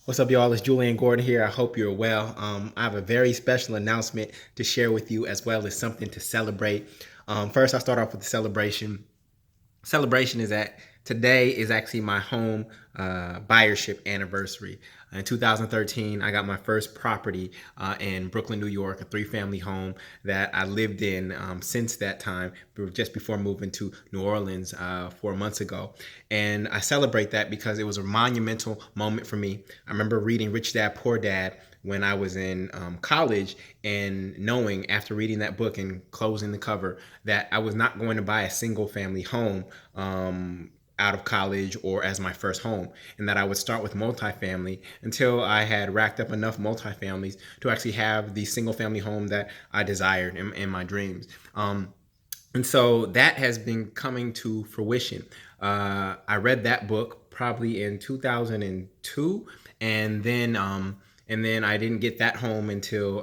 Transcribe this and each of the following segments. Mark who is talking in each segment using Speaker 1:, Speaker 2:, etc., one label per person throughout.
Speaker 1: What's up, y'all? It's Julian Gordon here. I hope you're well. I have a very special announcement to share with you, as well as something to celebrate. First, I'll start off with the celebration. Celebration is that today is actually my home buyership anniversary. In 2013, I got my first property in Brooklyn, New York, a three-family home that I lived in since that time, just before moving to New Orleans 4 months ago. And I celebrate that because it was a monumental moment for me. I remember reading Rich Dad, Poor Dad when I was in college, and knowing after reading that book and closing the cover that I was not going to buy a single family home out of college or as my first home, and that I would start with multifamily until I had racked up enough multifamilies to actually have the single family home that I desired in my dreams. And so that has been coming to fruition. I read that book probably in 2002, and then I didn't get that home until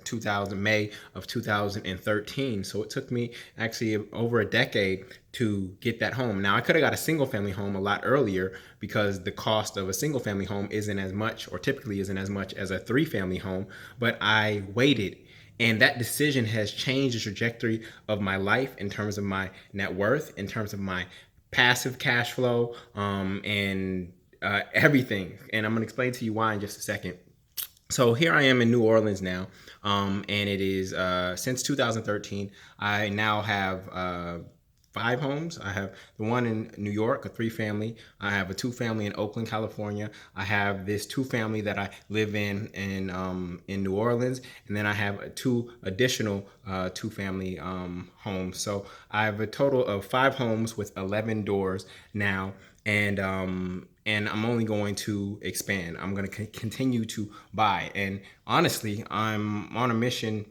Speaker 1: 2000 May of 2013. So it took me actually over a decade to get that home. Now I could have got a single family home a lot earlier because the cost of a single family home isn't as much, or typically isn't as much, as a three family home, but I waited. And that decision has changed the trajectory of my life in terms of my net worth, in terms of my passive cash flow, and everything. And I'm going to explain to you why in just a second. So here I am in New Orleans now, and it is since 2013. I now have five homes. I have the one in New York, a three-family. I have a two-family in Oakland, California. I have this two-family that I live in New Orleans, and then I have two additional two-family homes. So I have a total of five homes with 11 doors now, and I'm only going to expand. I'm going to continue to buy. And honestly, I'm on a mission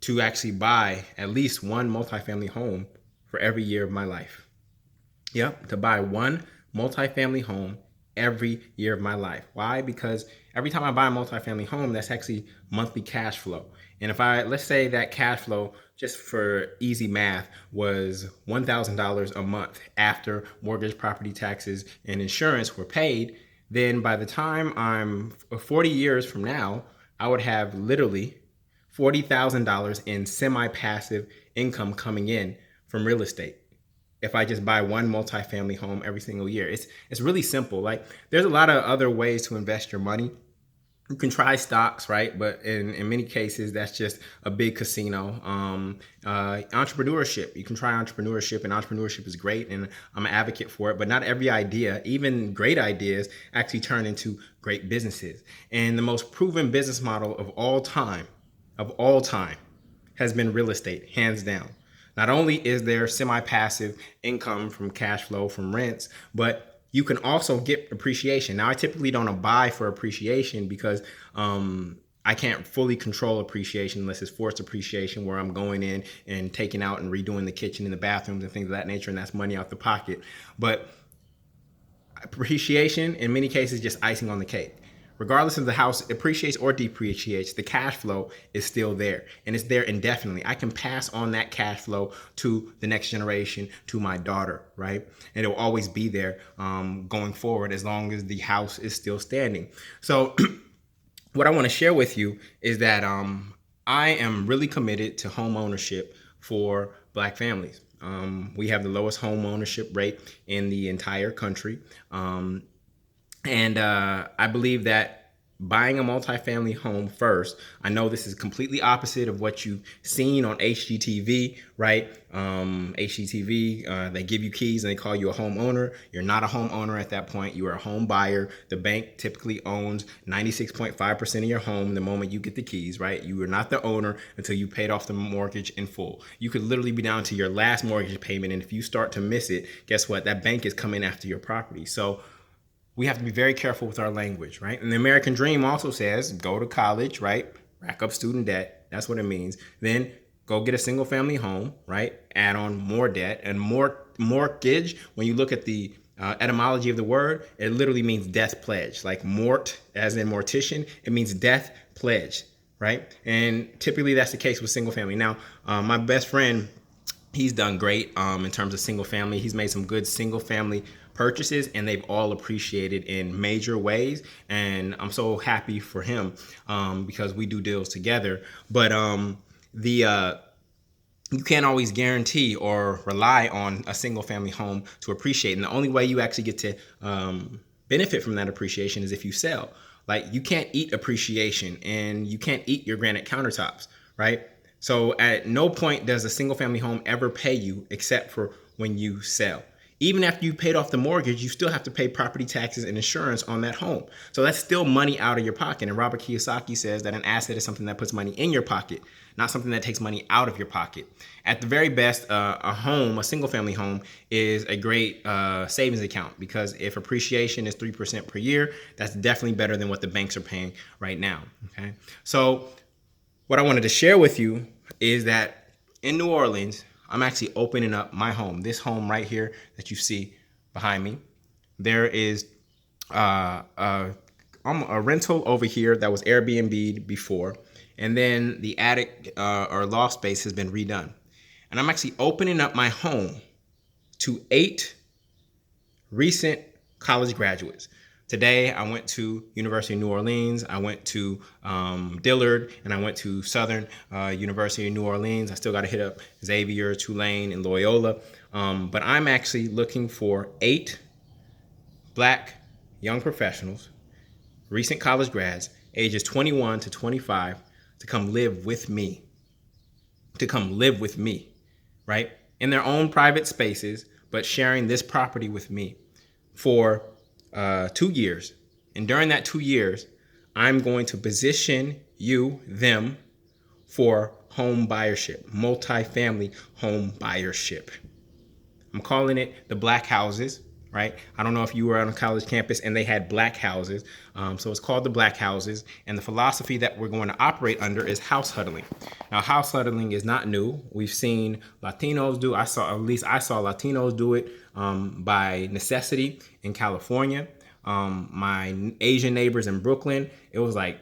Speaker 1: to actually buy at least one multifamily home for every year of my life. Yep, to buy one multifamily home every year of my life. Why? Because every time I buy a multifamily home, that's actually monthly cash flow. And if let's say that cash flow, just for easy math, was $1,000 a month after mortgage, property taxes, and insurance were paid, then by the time I'm 40 years from now, I would have literally $40,000 in semi-passive income coming in from real estate if I just buy one multifamily home every single year. It's really simple. Like, there's a lot of other ways to invest your money. You can try stocks, right? But in many cases, that's just a big casino. Entrepreneurship. You can try entrepreneurship, and entrepreneurship is great, and I'm an advocate for it. But not every idea, even great ideas, actually turn into great businesses. And the most proven business model of all time, has been real estate, hands down. Not only is there semi-passive income from cash flow from rents, but you can also get appreciation. Now, I typically don't buy for appreciation because I can't fully control appreciation unless it's forced appreciation, where I'm going in and taking out and redoing the kitchen and the bathrooms and things of that nature, and that's money out the pocket. But appreciation, in many cases, just icing on the cake. Regardless if the house appreciates or depreciates, the cash flow is still there, and it's there indefinitely. I can pass on that cash flow to the next generation, to my daughter, right? And it will always be there going forward, as long as the house is still standing. So what I want to share with you is that I am really committed to home ownership for Black families. We have the lowest home ownership rate in the entire country. And I believe that buying a multifamily home first, I know this is completely opposite of what you've seen on HGTV, right? HGTV, they give you keys and they call you a homeowner. You're not a homeowner at that point. You are a home buyer. The bank typically owns 96.5% of your home the moment you get the keys, right? You are not the owner until you paid off the mortgage in full. You could literally be down to your last mortgage payment, and if you start to miss it, guess what? That bank is coming after your property. So we have to be very careful with our language, right? And the American dream also says, go to college, right? Rack up student debt. That's what it means. Then go get a single family home, right? Add on more debt and more mortgage. When you look at the etymology of the word, it literally means death pledge. Like mort, as in mortician, it means death pledge, right? And typically that's the case with single family. Now, my best friend, he's done great in terms of single family. He's made some good single family purchases, and they've all appreciated in major ways. And I'm so happy for him because we do deals together. But the you can't always guarantee or rely on a single family home to appreciate. And the only way you actually get to benefit from that appreciation is if you sell. Like, you can't eat appreciation, and you can't eat your granite countertops, right? So at no point does a single family home ever pay you except for when you sell. Even after you paid off the mortgage, you still have to pay property taxes and insurance on that home. So that's still money out of your pocket. And Robert Kiyosaki says that an asset is something that puts money in your pocket, not something that takes money out of your pocket. At the very best, a single family home is a great savings account, because if appreciation is 3% per year, that's definitely better than what the banks are paying right now. Okay. So what I wanted to share with you is that in New Orleans, I'm actually opening up my home. This home right here that you see behind me. There is a rental over here that was Airbnb before, and then the attic or loft space has been redone. And I'm actually opening up my home to 8 recent college graduates. Today, I went to University of New Orleans, I went to Dillard, and I went to Southern University of New Orleans. I still got to hit up Xavier, Tulane, and Loyola. But I'm actually looking for 8 Black young professionals, recent college grads, ages 21 to 25, to come live with me. Right? In their own private spaces, but sharing this property with me for 2 years. And during that 2 years, I'm going to position them for home buyership, multifamily home buyership. I'm calling it the Black houses, right? I don't know if you were on a college campus and they had Black houses. So it's called the Black houses. And the philosophy that we're going to operate under is house huddling. Now, house huddling is not new. We've seen Latinos do, I saw Latinos do it by necessity in California. My Asian neighbors in Brooklyn, it was like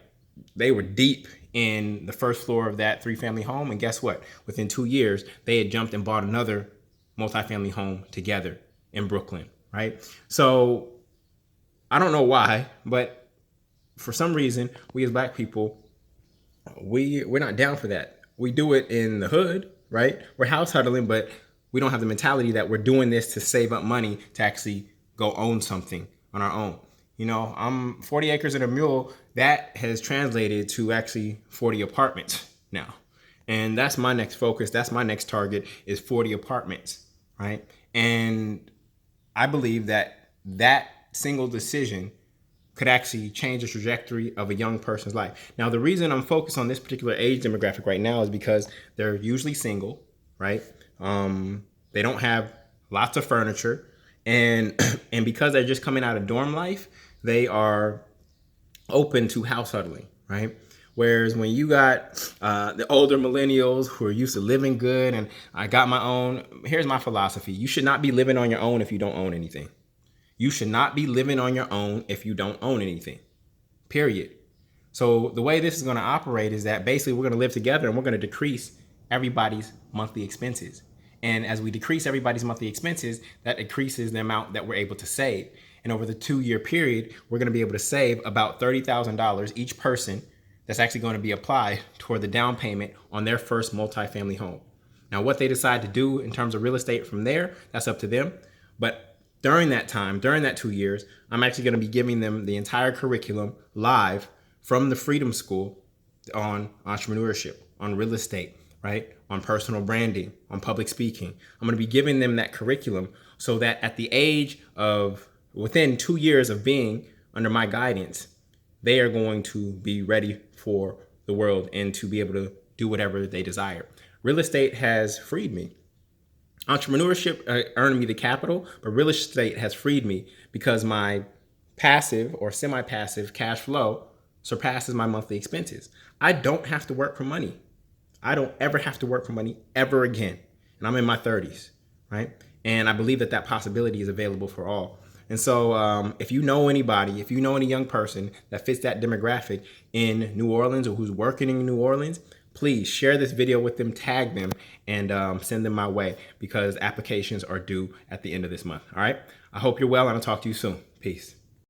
Speaker 1: they were deep in the first floor of that 3-family home. And guess what? Within 2 years, they had jumped and bought another multifamily home together in Brooklyn, right? So I don't know why, but for some reason, we as Black people, we're not down for that. We do it in the hood, right? We're house huddling, but we don't have the mentality that we're doing this to save up money to actually go own something on our own. You know, I'm 40 acres and a mule. That has translated to actually 40 apartments now. And that's my next focus. That's my next target, is 40 apartments, right? And I believe that that single decision could actually change the trajectory of a young person's life. Now, the reason I'm focused on this particular age demographic right now is because they're usually single, right? They don't have lots of furniture. And because they're just coming out of dorm life, they are open to house huddling, right? Whereas when you got the older millennials who are used to living good, and I got my own, here's my philosophy. You should not be living on your own if you don't own anything. You should not be living on your own if you don't own anything, period. So the way this is going to operate is that basically we're going to live together and we're going to decrease everybody's monthly expenses. And as we decrease everybody's monthly expenses, that decreases the amount that we're able to save. And over the 2-year period, we're going to be able to save about $30,000 each person. That's actually going to be applied toward the down payment on their first multifamily home. Now, what they decide to do in terms of real estate from there, that's up to them. But during that time, during that 2 years, I'm actually going to be giving them the entire curriculum live from the Freedom School on entrepreneurship, on real estate, right? On personal branding, on public speaking. I'm going to be giving them that curriculum so that at the age of, within 2 years of being under my guidance, they are going to be ready for the world and to be able to do whatever they desire. Real estate has freed me. Entrepreneurship earned me the capital, but real estate has freed me because my passive or semi-passive cash flow surpasses my monthly expenses. I don't have to work for money. I don't ever have to work for money ever again. And I'm in my 30s, right? And I believe that that possibility is available for all. And so if you know anybody, if you know any young person that fits that demographic in New Orleans or who's working in New Orleans, please share this video with them, tag them, and send them my way because applications are due at the end of this month. All right. I hope you're well, and I'll talk to you soon. Peace.